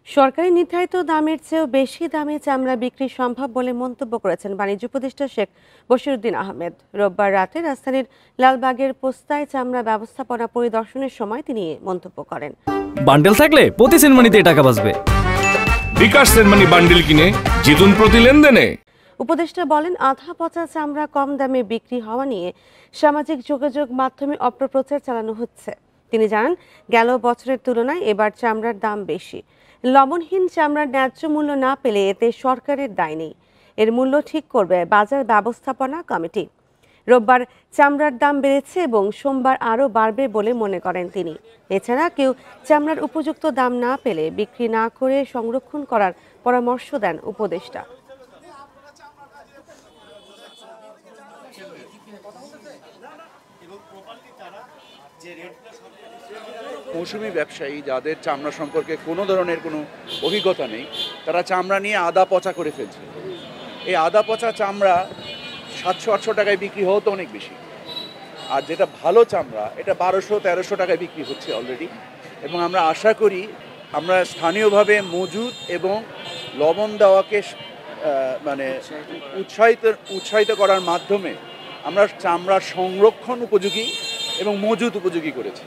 সরকারি নির্ধারিত দামের চেয়েও বেশি দামে চামড়া বিক্রি সম্ভব বলে মন্তব্য করেছেন বাণিজ্য উপদেষ্টা শেখ বশিরউদ্দিন আহমেদ। রোববার রাতে রাজধানীর লালবাগের পোস্তায় চামড়া ব্যবস্থাপনা পরিদর্শনের সময় তিনি মন্তব্য করেন। বান্ডেল থাকলে প্রতি সেনমানিতে টাকা বাঁচবে। বিকাশ সেনমানি বান্ডেল কিনে জিতুন প্রতি লেনদেনে। উপদেষ্টা বলেন, আধা পচা চামড়া কম দামে বিক্রি হওয়া নিয়ে সামাজিক যোগাযোগ মাধ্যমে অপপ্রচার চালানো হচ্ছে। তিনি জানান, গেল বছরের তুলনায় এবার চামড়ার দাম বেশি। লবণহীন চামড়ার ন্যায্য মূল্য না পেলে এতে সরকারের দায় নেই, এর মূল্য ঠিক করবে বাজার ব্যবস্থাপনা কমিটি। রোববার চামড়ার দাম বেড়েছে এবং সোমবার আরও বাড়বে বলে মনে করেন তিনি। এছাড়া কেউ চামড়ার উপযুক্ত দাম না পেলে বিক্রি না করে সংরক্ষণ করার পরামর্শ দেন উপদেষ্টা। মৌসুমি ব্যবসায়ী যাদের চামড়া সম্পর্কে কোনো ধরনের কোনো অভিজ্ঞতা নেই, তারা চামড়া নিয়ে আদা পচা করে ফেলছে। এই আদা পচা চামড়া 700-800 টাকায় বিক্রি হতো অনেক বেশি, আর যেটা ভালো চামড়া এটা 1200-1300 টাকায় বিক্রি হচ্ছে অলরেডি। এবং আমরা আশা করি আমরা স্থানীয়ভাবে মজুদ এবং লবণ দেওয়াকে মানে উৎসাহিত করার মাধ্যমে আমরা চামড়া সংরক্ষণ উপযোগী এবং মজুদ উপযোগী করেছি।